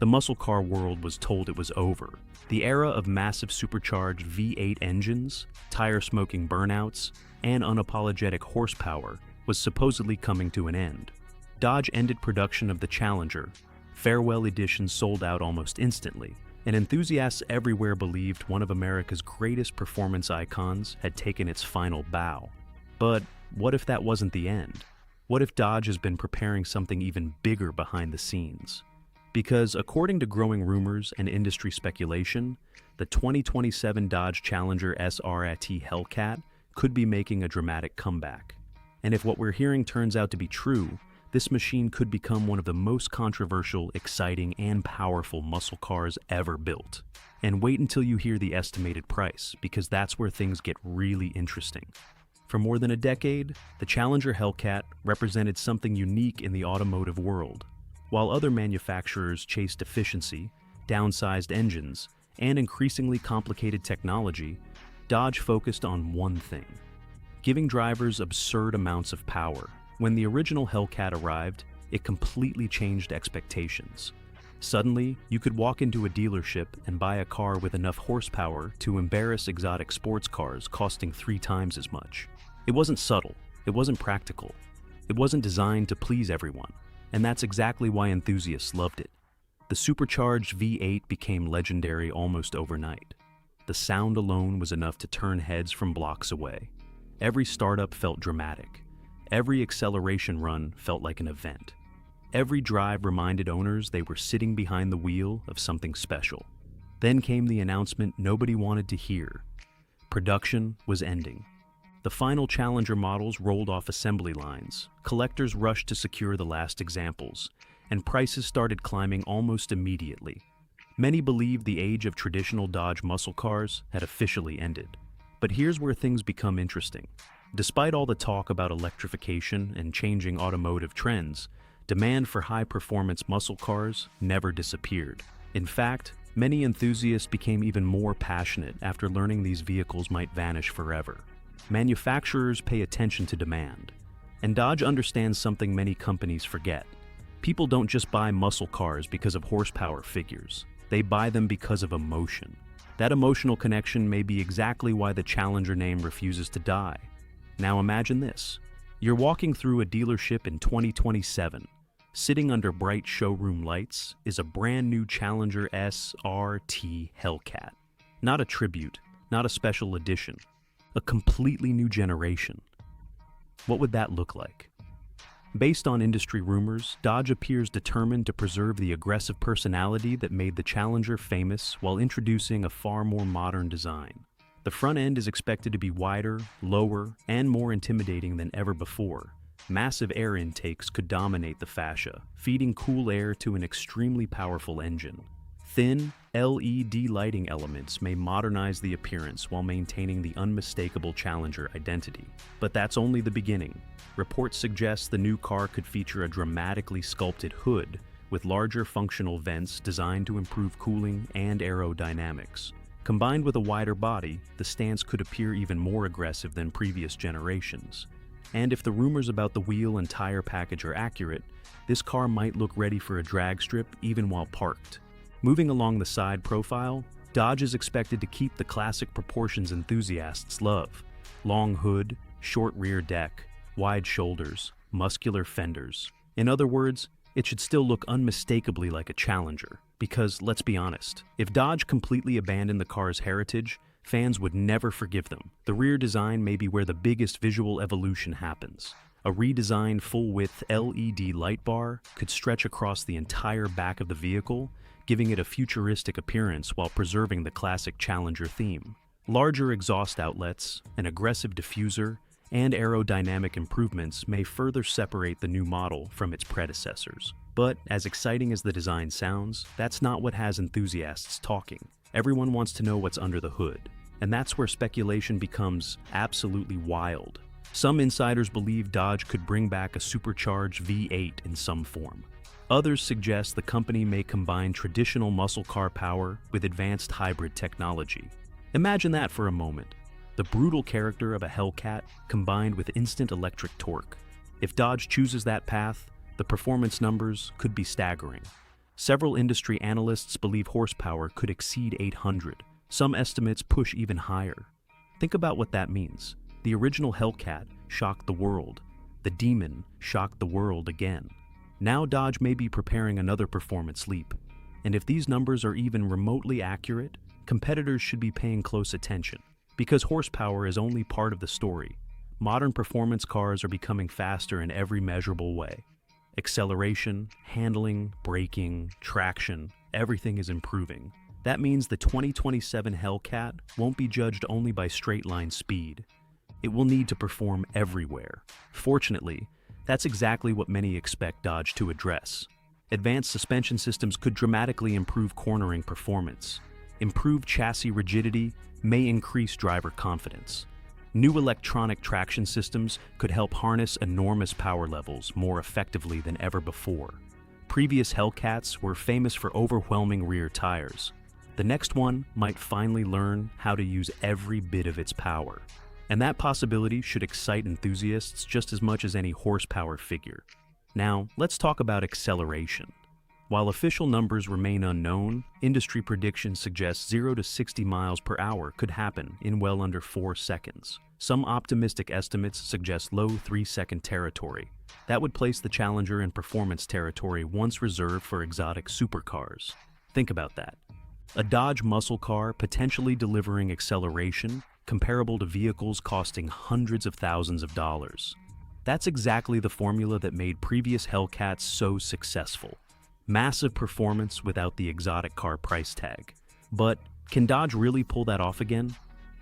The muscle car world was told it was over. The era of massive supercharged V8 engines, tire-smoking burnouts, and unapologetic horsepower was supposedly coming to an end. Dodge ended production of the Challenger. Farewell editions sold out almost instantly, and enthusiasts everywhere believed one of America's greatest performance icons had taken its final bow. But what if that wasn't the end? What if Dodge has been preparing something even bigger behind the scenes? Because according to growing rumors and industry speculation, the 2027 Dodge Challenger SRT Hellcat could be making a dramatic comeback. And if what we're hearing turns out to be true, this machine could become one of the most controversial, exciting, and powerful muscle cars ever built. And wait until you hear the estimated price, because that's where things get really interesting. For more than a decade, the Challenger Hellcat represented something unique in the automotive world. While other manufacturers chased efficiency, downsized engines, and increasingly complicated technology, Dodge focused on one thing: giving drivers absurd amounts of power. When the original Hellcat arrived, it completely changed expectations. Suddenly, you could walk into a dealership and buy a car with enough horsepower to embarrass exotic sports cars costing 3 times as much. It wasn't subtle, it wasn't practical, it wasn't designed to please everyone, and that's exactly why enthusiasts loved it. The supercharged V8 became legendary almost overnight. The sound alone was enough to turn heads from blocks away. Every startup felt dramatic. Every acceleration run felt like an event. Every drive reminded owners they were sitting behind the wheel of something special. Then came the announcement nobody wanted to hear. Production was ending. The final Challenger models rolled off assembly lines, collectors rushed to secure the last examples, and prices started climbing almost immediately. Many believed the age of traditional Dodge muscle cars had officially ended. But here's where things become interesting. Despite all the talk about electrification and changing automotive trends, demand for high-performance muscle cars never disappeared. In fact, many enthusiasts became even more passionate after learning these vehicles might vanish forever. Manufacturers pay attention to demand, and Dodge understands something many companies forget. People don't just buy muscle cars because of horsepower figures. They buy them because of emotion. That emotional connection may be exactly why the Challenger name refuses to die. Now imagine this. You're walking through a dealership in 2027. Sitting under bright showroom lights is a brand new Challenger SRT Hellcat. Not a tribute, not a special edition. A completely new generation. What would that look like? Based on industry rumors, Dodge appears determined to preserve the aggressive personality that made the Challenger famous while introducing a far more modern design. The front end is expected to be wider, lower, and more intimidating than ever before. Massive air intakes could dominate the fascia, feeding cool air to an extremely powerful engine. Thin, LED lighting elements may modernize the appearance while maintaining the unmistakable Challenger identity. But that's only the beginning. Reports suggest the new car could feature a dramatically sculpted hood with larger functional vents designed to improve cooling and aerodynamics. Combined with a wider body, the stance could appear even more aggressive than previous generations. And if the rumors about the wheel and tire package are accurate, this car might look ready for a drag strip even while parked. Moving along the side profile, Dodge is expected to keep the classic proportions enthusiasts love. Long hood, short rear deck, wide shoulders, muscular fenders. In other words, it should still look unmistakably like a Challenger. Because, let's be honest, if Dodge completely abandoned the car's heritage, fans would never forgive them. The rear design may be where the biggest visual evolution happens. A redesigned full-width LED light bar could stretch across the entire back of the vehicle, giving it a futuristic appearance while preserving the classic Challenger theme. Larger exhaust outlets, an aggressive diffuser, and aerodynamic improvements may further separate the new model from its predecessors. But as exciting as the design sounds, that's not what has enthusiasts talking. Everyone wants to know what's under the hood, and that's where speculation becomes absolutely wild. Some insiders believe Dodge could bring back a supercharged V8 in some form. Others suggest the company may combine traditional muscle car power with advanced hybrid technology. Imagine that for a moment. The brutal character of a Hellcat combined with instant electric torque. If Dodge chooses that path, the performance numbers could be staggering. Several industry analysts believe horsepower could exceed 800. Some estimates push even higher. Think about what that means. The original Hellcat shocked the world. The Demon shocked the world again. Now Dodge may be preparing another performance leap. And if these numbers are even remotely accurate, competitors should be paying close attention. Because horsepower is only part of the story. Modern performance cars are becoming faster in every measurable way. Acceleration, handling, braking, traction, everything is improving. That means the 2027 Hellcat won't be judged only by straight-line speed. It will need to perform everywhere. Fortunately, that's exactly what many expect Dodge to address. Advanced suspension systems could dramatically improve cornering performance. Improved chassis rigidity may increase driver confidence. New electronic traction systems could help harness enormous power levels more effectively than ever before. Previous Hellcats were famous for overwhelming rear tires. The next one might finally learn how to use every bit of its power. And that possibility should excite enthusiasts just as much as any horsepower figure. Now, let's talk about acceleration. While official numbers remain unknown, industry predictions suggest 0 to 60 miles per hour could happen in well under 4 seconds. Some optimistic estimates suggest low 3-second territory. That would place the Challenger in performance territory once reserved for exotic supercars. Think about that. A Dodge muscle car potentially delivering acceleration comparable to vehicles costing hundreds of thousands of dollars. That's exactly the formula that made previous Hellcats so successful. Massive performance without the exotic car price tag. But can Dodge really pull that off again?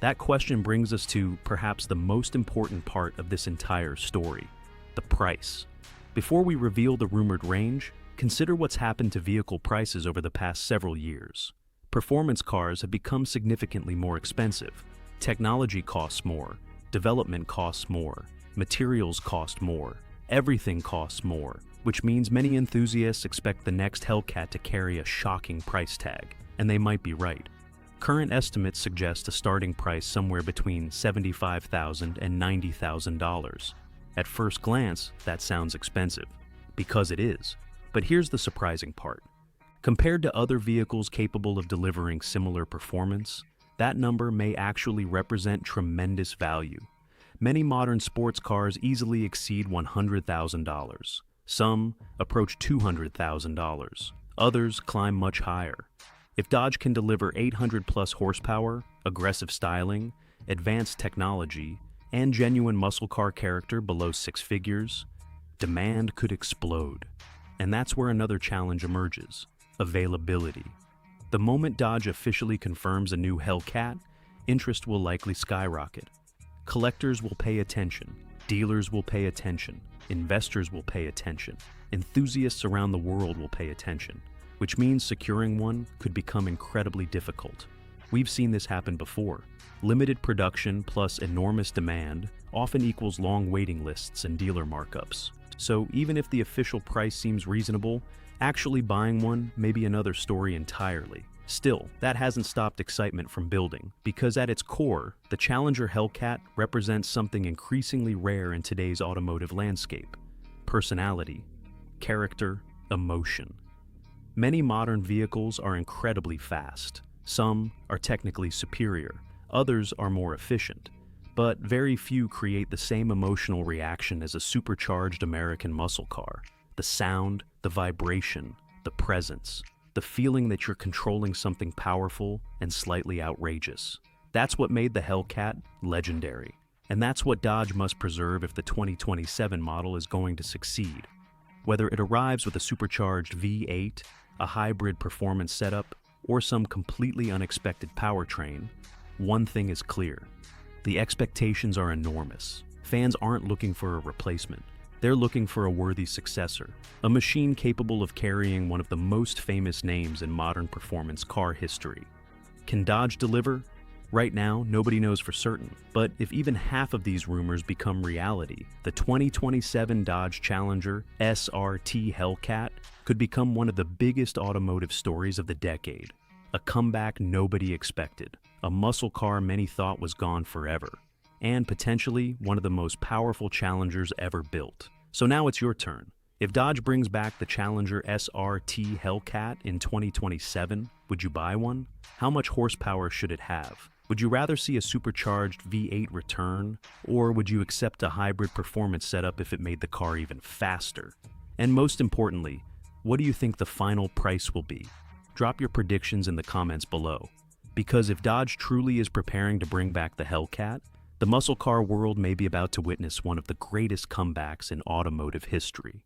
That question brings us to perhaps the most important part of this entire story, the price. Before we reveal the rumored range, consider what's happened to vehicle prices over the past several years. Performance cars have become significantly more expensive. Technology costs more, development costs more, materials cost more, everything costs more, which means many enthusiasts expect the next Hellcat to carry a shocking price tag, and they might be right. Current estimates suggest a starting price somewhere between $75,000 and $90,000. At first glance, that sounds expensive, because it is. But here's the surprising part. Compared to other vehicles capable of delivering similar performance, that number may actually represent tremendous value. Many modern sports cars easily exceed $100,000. Some approach $200,000. Others climb much higher. If Dodge can deliver 800-plus horsepower, aggressive styling, advanced technology, and genuine muscle car character below 6 figures, demand could explode. And that's where another challenge emerges: availability. The moment Dodge officially confirms a new Hellcat, interest will likely skyrocket. Collectors will pay attention, dealers will pay attention, investors will pay attention, enthusiasts around the world will pay attention, which means securing one could become incredibly difficult. We've seen this happen before. Limited production plus enormous demand often equals long waiting lists and dealer markups. So even if the official price seems reasonable, actually buying one may be another story entirely. Still, that hasn't stopped excitement from building, because at its core, the Challenger Hellcat represents something increasingly rare in today's automotive landscape: personality, character, emotion. Many modern vehicles are incredibly fast. Some are technically superior, others are more efficient, but very few create the same emotional reaction as a supercharged American muscle car. The sound, the vibration, the presence, the feeling that you're controlling something powerful and slightly outrageous. That's what made the Hellcat legendary. And that's what Dodge must preserve if the 2027 model is going to succeed. Whether it arrives with a supercharged V8, a hybrid performance setup, or some completely unexpected powertrain, one thing is clear: the expectations are enormous. Fans aren't looking for a replacement. They're looking for a worthy successor, a machine capable of carrying one of the most famous names in modern performance car history. Can Dodge deliver? Right now, nobody knows for certain, but if even half of these rumors become reality, the 2027 Dodge Challenger SRT Hellcat could become one of the biggest automotive stories of the decade. A comeback nobody expected, a muscle car many thought was gone forever, and potentially one of the most powerful Challengers ever built. So now it's your turn. If Dodge brings back the Challenger SRT Hellcat in 2027, would you buy one? How much horsepower should it have? Would you rather see a supercharged V8 return, or would you accept a hybrid performance setup if it made the car even faster? And most importantly, what do you think the final price will be? Drop your predictions in the comments below. Because if Dodge truly is preparing to bring back the Hellcat, the muscle car world may be about to witness one of the greatest comebacks in automotive history.